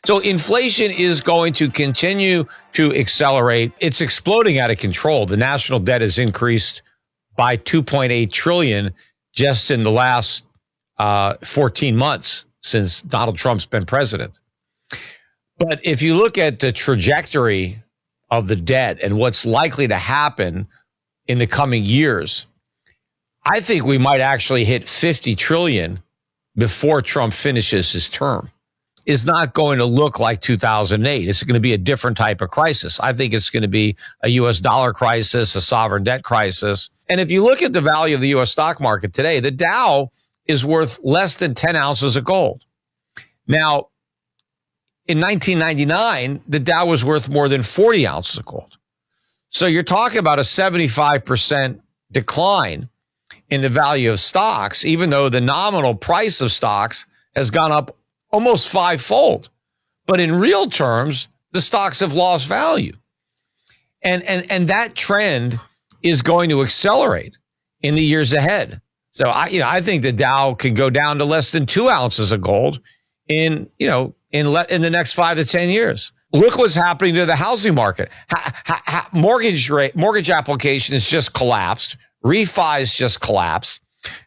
So inflation is going to continue to accelerate. It's exploding out of control. The national debt has increased by 2.8 trillion just in the last 14 months since Donald Trump's been president. But if you look at the trajectory of the debt and what's likely to happen in the coming years, I think we might actually hit 50 trillion before Trump finishes his term. It's not going to look like 2008. It's going to be a different type of crisis. I think it's going to be a U.S. dollar crisis, a sovereign debt crisis. And if you look at the value of the U.S. stock market today, the Dow is worth less than 10 ounces of gold. Now, in 1999, the Dow was worth more than 40 ounces of gold. So you're talking about a 75% decline in the value of stocks, even though the nominal price of stocks has gone up almost fivefold. But in real terms, the stocks have lost value. And that trend is going to accelerate in the years ahead. So I think the Dow could go down to less than 2 ounces of gold in the next 5 to 10 years. Look what's happening to the housing market. Mortgage applications just collapsed. Refis just collapsed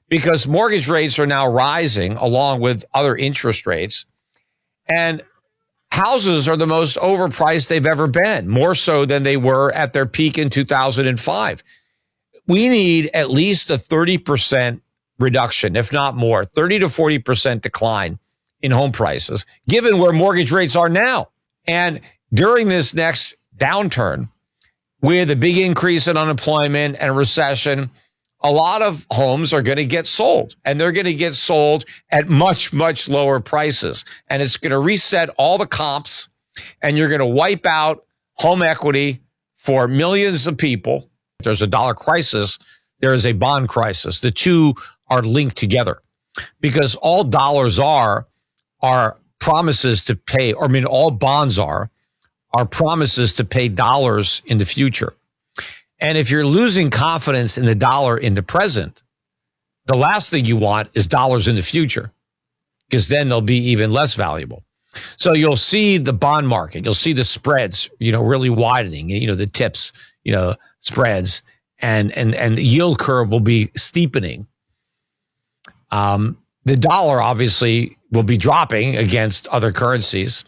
because mortgage rates are now rising along with other interest rates. And houses are the most overpriced they've ever been, more so than they were at their peak in 2005. We need at least a 30% reduction, if not more, 30 to 40% decline in home prices, given where mortgage rates are now. And during this next downturn, with a big increase in unemployment and recession, a lot of homes are going to get sold, and they're going to get sold at much, much lower prices. And it's going to reset all the comps, and you're going to wipe out home equity for millions of people. If there's a dollar crisis, there is a bond crisis. The two are linked together because all dollars are promises to pay, or all bonds are promises to pay dollars in the future. And if you're losing confidence in the dollar in the present, the last thing you want is dollars in the future, because then they'll be even less valuable. So you'll see the bond market, you'll see the spreads, really widening, the tips, spreads, and the yield curve will be steepening. The dollar obviously will be dropping against other currencies.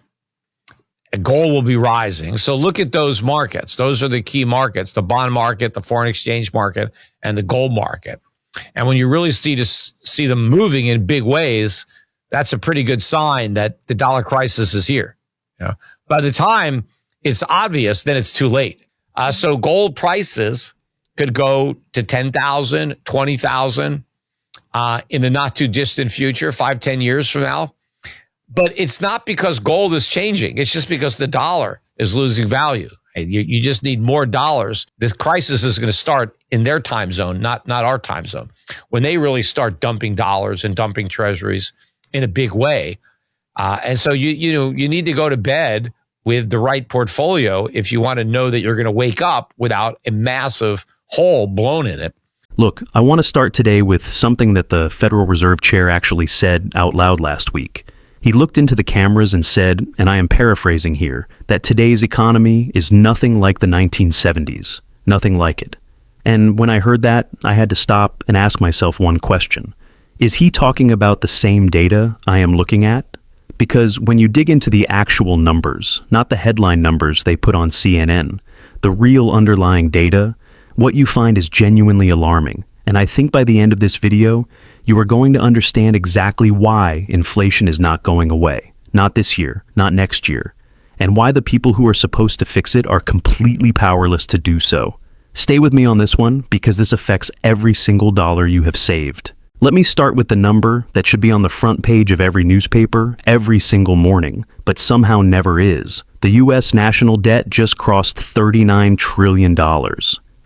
Gold will be rising. So look at those markets. Those are the key markets, the bond market, the foreign exchange market, and the gold market. And when you really see them moving in big ways, that's a pretty good sign that the dollar crisis is here. By the time it's obvious, then it's too late. So gold prices could go to 10,000, 20,000 in the not too distant future, 5-10 years from now. But it's not because gold is changing. It's just because the dollar is losing value. You just need more dollars. This crisis is going to start in their time zone, not our time zone. When they really start dumping dollars and dumping treasuries in a big way. And so you need to go to bed with the right portfolio if you want to know that you're going to wake up without a massive hole blown in it. Look, I want to start today with something that the Federal Reserve Chair actually said out loud last week. He looked into the cameras and said, and I am paraphrasing here, that today's economy is nothing like the 1970s. Nothing like it. And when I heard that, I had to stop and ask myself one question. Is he talking about the same data I am looking at? Because when you dig into the actual numbers, not the headline numbers they put on CNN, the real underlying data, what you find is genuinely alarming. And I think by the end of this video, you are going to understand exactly why inflation is not going away. Not this year, not next year. And why the people who are supposed to fix it are completely powerless to do so. Stay with me on this one, because this affects every single dollar you have saved. Let me start with the number that should be on the front page of every newspaper every single morning, but somehow never is. The U.S. national debt just crossed $39 trillion.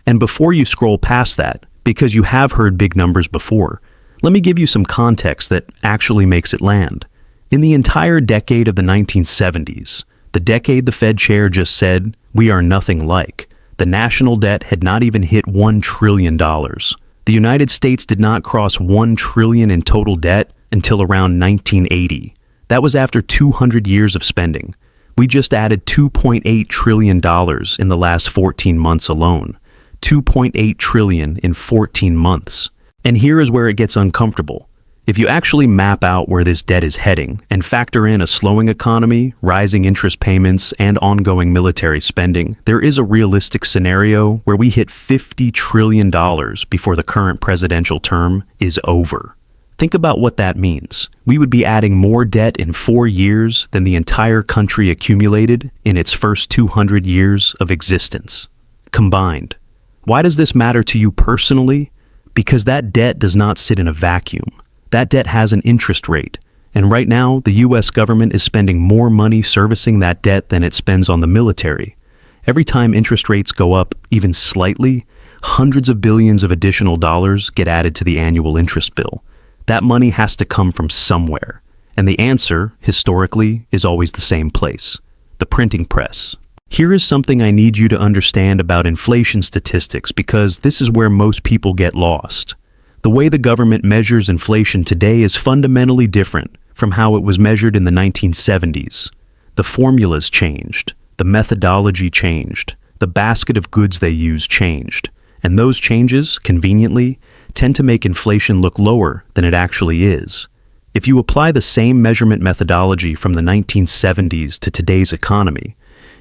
And before you scroll past that, because you have heard big numbers before, let me give you some context that actually makes it land. In the entire decade of the 1970s, the decade the Fed chair just said, we are nothing like, the national debt had not even hit $1 trillion. The United States did not cross $1 trillion in total debt until around 1980. That was after 200 years of spending. We just added $2.8 trillion in the last 14 months alone. $2.8 trillion in 14 months. And here is where it gets uncomfortable. If you actually map out where this debt is heading and factor in a slowing economy, rising interest payments, and ongoing military spending, there is a realistic scenario where we hit $50 trillion before the current presidential term is over. Think about what that means. We would be adding more debt in 4 years than the entire country accumulated in its first 200 years of existence, combined. Why does this matter to you personally? Because that debt does not sit in a vacuum. That debt has an interest rate. And right now, the U.S. government is spending more money servicing that debt than it spends on the military. Every time interest rates go up, even slightly, hundreds of billions of additional dollars get added to the annual interest bill. That money has to come from somewhere. And the answer, historically, is always the same place: the printing press. Here is something I need you to understand about inflation statistics, because this is where most people get lost. The way the government measures inflation today is fundamentally different from how it was measured in the 1970s. The formulas changed, the methodology changed, the basket of goods they use changed, and those changes, conveniently, tend to make inflation look lower than it actually is. If you apply the same measurement methodology from the 1970s to today's economy,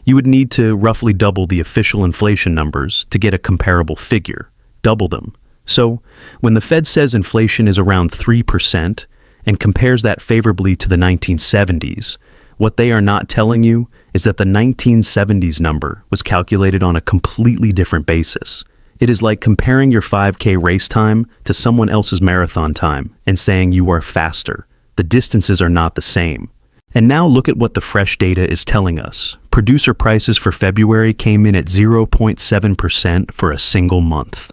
you would need to roughly double the official inflation numbers to get a comparable figure. Double them. So, when the Fed says inflation is around 3% and compares that favorably to the 1970s, what they are not telling you is that the 1970s number was calculated on a completely different basis. It is like comparing your 5K race time to someone else's marathon time and saying you are faster. The distances are not the same. And now look at what the fresh data is telling us. Producer prices for February came in at 0.7% for a single month.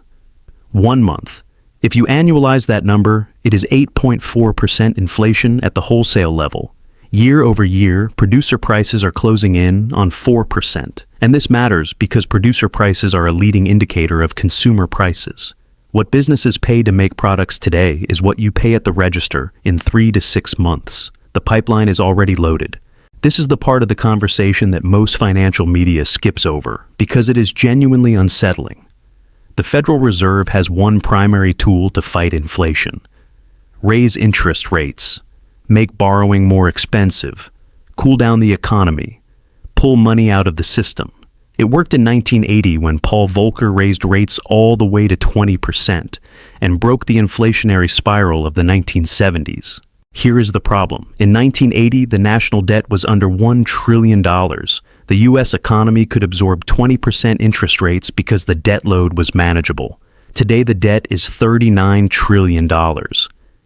1 month. If you annualize that number, it is 8.4% inflation at the wholesale level. Year over year, producer prices are closing in on 4%. And this matters because producer prices are a leading indicator of consumer prices. What businesses pay to make products today is what you pay at the register in 3 to 6 months. The pipeline is already loaded. This is the part of the conversation that most financial media skips over because it is genuinely unsettling. The Federal Reserve has one primary tool to fight inflation: raise interest rates, make borrowing more expensive, cool down the economy, pull money out of the system. It worked in 1980 when Paul Volcker raised rates all the way to 20% and broke the inflationary spiral of the 1970s. Here is the problem. In 1980, the national debt was under $1 trillion. The U.S. economy could absorb 20% interest rates because the debt load was manageable. Today, the debt is $39 trillion.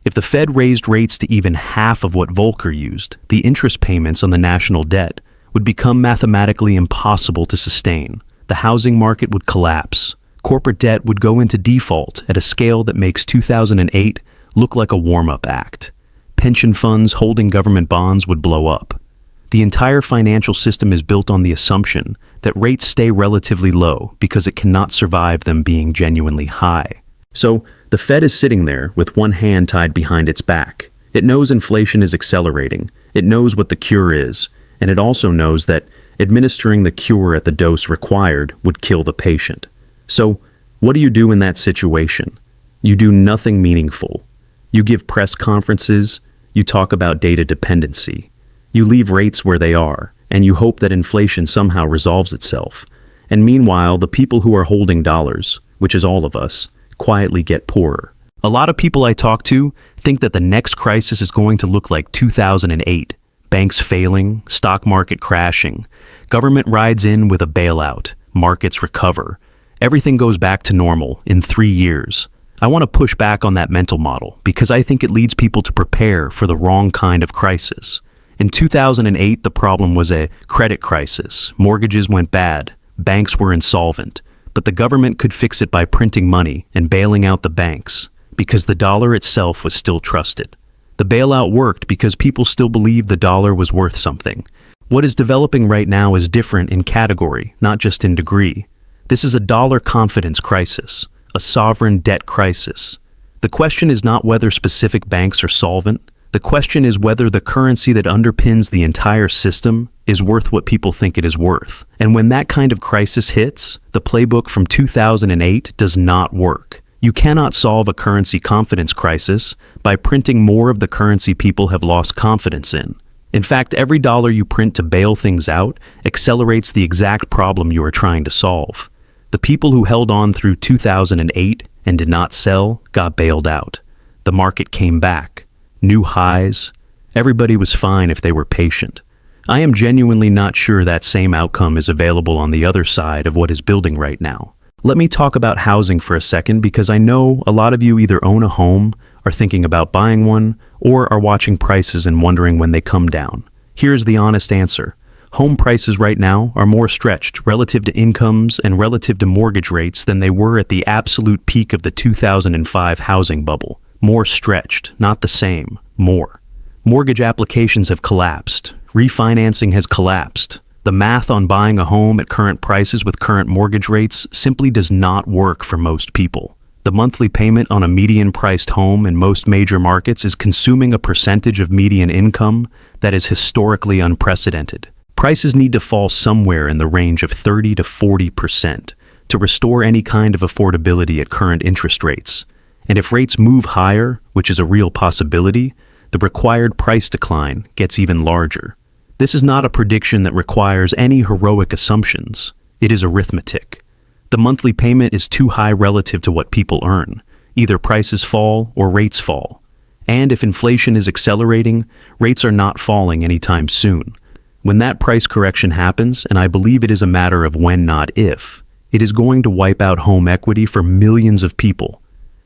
If the Fed raised rates to even half of what Volcker used, the interest payments on the national debt would become mathematically impossible to sustain. The housing market would collapse. Corporate debt would go into default at a scale that makes 2008 look like a warm-up act. Pension funds holding government bonds would blow up. The entire financial system is built on the assumption that rates stay relatively low because it cannot survive them being genuinely high. So, the Fed is sitting there with one hand tied behind its back. It knows inflation is accelerating. It knows what the cure is. And it also knows that administering the cure at the dose required would kill the patient. So, what do you do in that situation? You do nothing meaningful. You give press conferences, you talk about data dependency. You leave rates where they are, and you hope that inflation somehow resolves itself. And meanwhile, the people who are holding dollars, which is all of us, quietly get poorer. A lot of people I talk to think that the next crisis is going to look like 2008. Banks failing, stock market crashing, government rides in with a bailout, markets recover. Everything goes back to normal in 3 years. I want to push back on that mental model because I think it leads people to prepare for the wrong kind of crisis. In 2008, the problem was a credit crisis. Mortgages went bad. Banks were insolvent. But the government could fix it by printing money and bailing out the banks because the dollar itself was still trusted. The bailout worked because people still believed the dollar was worth something. What is developing right now is different in category, not just in degree. This is a dollar confidence crisis, a sovereign debt crisis. The question is not whether specific banks are solvent. The question is whether the currency that underpins the entire system is worth what people think it is worth. And when that kind of crisis hits, the playbook from 2008 does not work. You cannot solve a currency confidence crisis by printing more of the currency people have lost confidence in. In fact, every dollar you print to bail things out accelerates the exact problem you are trying to solve. The people who held on through 2008 and did not sell got bailed out. The market came back. New highs. Everybody was fine if they were patient. I am genuinely not sure that same outcome is available on the other side of what is building right now. Let me talk about housing for a second, because I know a lot of you either own a home, are thinking about buying one, or are watching prices and wondering when they come down. Here's the honest answer. Home prices right now are more stretched relative to incomes and relative to mortgage rates than they were at the absolute peak of the 2005 housing bubble. More stretched, not the same, more. Mortgage applications have collapsed. Refinancing has collapsed. The math on buying a home at current prices with current mortgage rates simply does not work for most people. The monthly payment on a median-priced home in most major markets is consuming a percentage of median income that is historically unprecedented. Prices need to fall somewhere in the range of 30 to 40% to restore any kind of affordability at current interest rates. And if rates move higher, which is a real possibility, the required price decline gets even larger. This is not a prediction that requires any heroic assumptions. It is arithmetic. The monthly payment is too high relative to what people earn. Either prices fall or rates fall. And if inflation is accelerating, rates are not falling anytime soon. When that price correction happens, and I believe it is a matter of when, not if, it is going to wipe out home equity for millions of people.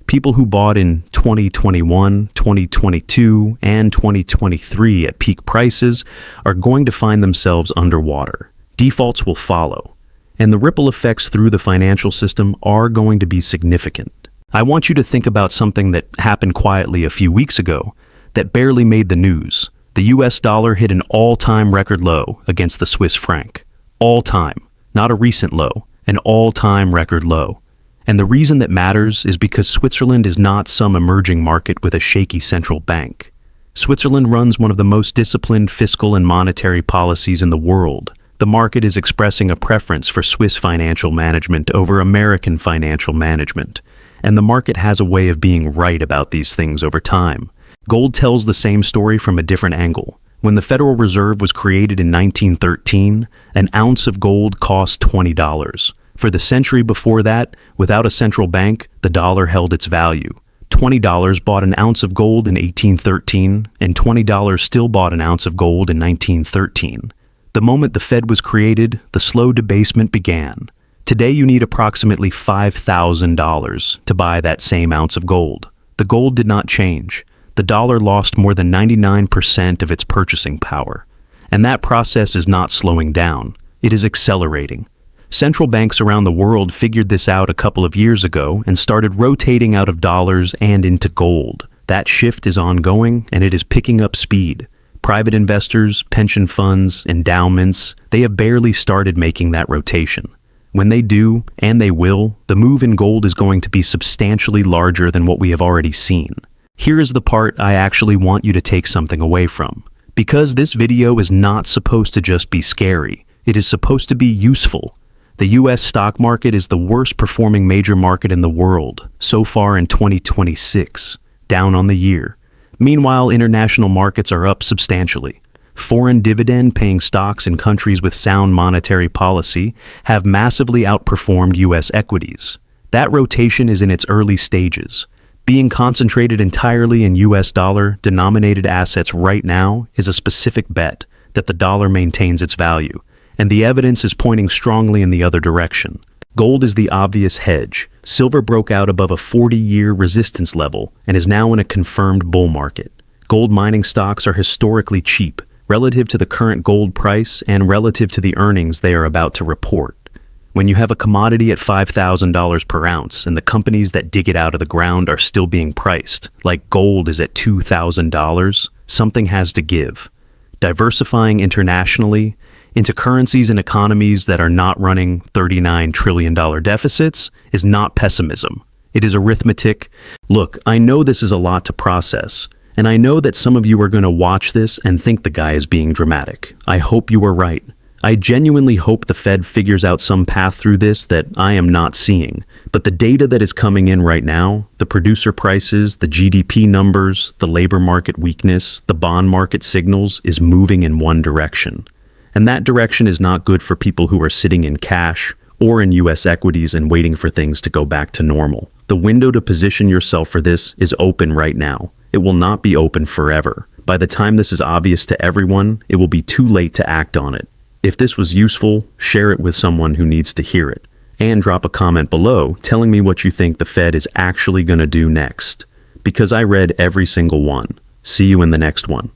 People who bought in 2021, 2022, and 2023 at peak prices are going to find themselves underwater. Defaults will follow, and the ripple effects through the financial system are going to be significant. I want you to think about something that happened quietly a few weeks ago that barely made the news. The US dollar hit an all-time record low against the Swiss franc. All-time, not a recent low, an all-time record low. And the reason that matters is because Switzerland is not some emerging market with a shaky central bank. Switzerland runs one of the most disciplined fiscal and monetary policies in the world. The market is expressing a preference for Swiss financial management over American financial management. And the market has a way of being right about these things over time. Gold tells the same story from a different angle. When the Federal Reserve was created in 1913, an ounce of gold cost $20. For the century before that, without a central bank, the dollar held its value. $20 bought an ounce of gold in 1813, and $20 still bought an ounce of gold in 1913. The moment the Fed was created, the slow debasement began. Today you need approximately $5,000 to buy that same ounce of gold. The gold did not change. The dollar lost more than 99% of its purchasing power. And that process is not slowing down. It is accelerating. Central banks around the world figured this out a couple of years ago and started rotating out of dollars and into gold. That shift is ongoing, and it is picking up speed. Private investors, pension funds, endowments, they have barely started making that rotation. When they do, and they will, the move in gold is going to be substantially larger than what we have already seen. Here is the part I actually want you to take something away from. Because this video is not supposed to just be scary, it is supposed to be useful. The US stock market is the worst performing major market in the world so far in 2026, down on the year. Meanwhile, international markets are up substantially. Foreign dividend-paying stocks in countries with sound monetary policy have massively outperformed US equities. That rotation is in its early stages. Being concentrated entirely in US dollar-denominated assets right now is a specific bet that the dollar maintains its value, and the evidence is pointing strongly in the other direction. Gold is the obvious hedge. Silver broke out above a 40-year resistance level and is now in a confirmed bull market. Gold mining stocks are historically cheap, relative to the current gold price and relative to the earnings they are about to report. When you have a commodity at $5,000 per ounce and the companies that dig it out of the ground are still being priced, like gold is at $2,000, something has to give. Diversifying internationally into currencies and economies that are not running $39 trillion deficits is not pessimism. It is arithmetic. Look, I know this is a lot to process, And I know that some of you are going to watch this and think the guy is being dramatic. I hope you are right. I genuinely hope the Fed figures out some path through this that I am not seeing. But the data that is coming in right now, the producer prices, the GDP numbers, the labor market weakness, the bond market signals, is moving in one direction. And that direction is not good for people who are sitting in cash or in US equities and waiting for things to go back to normal. The window to position yourself for this is open right now. It will not be open forever. By the time this is obvious to everyone, it will be too late to act on it. If this was useful, share it with someone who needs to hear it. And drop a comment below telling me what you think the Fed is actually going to do next. Because I read every single one. See you in the next one.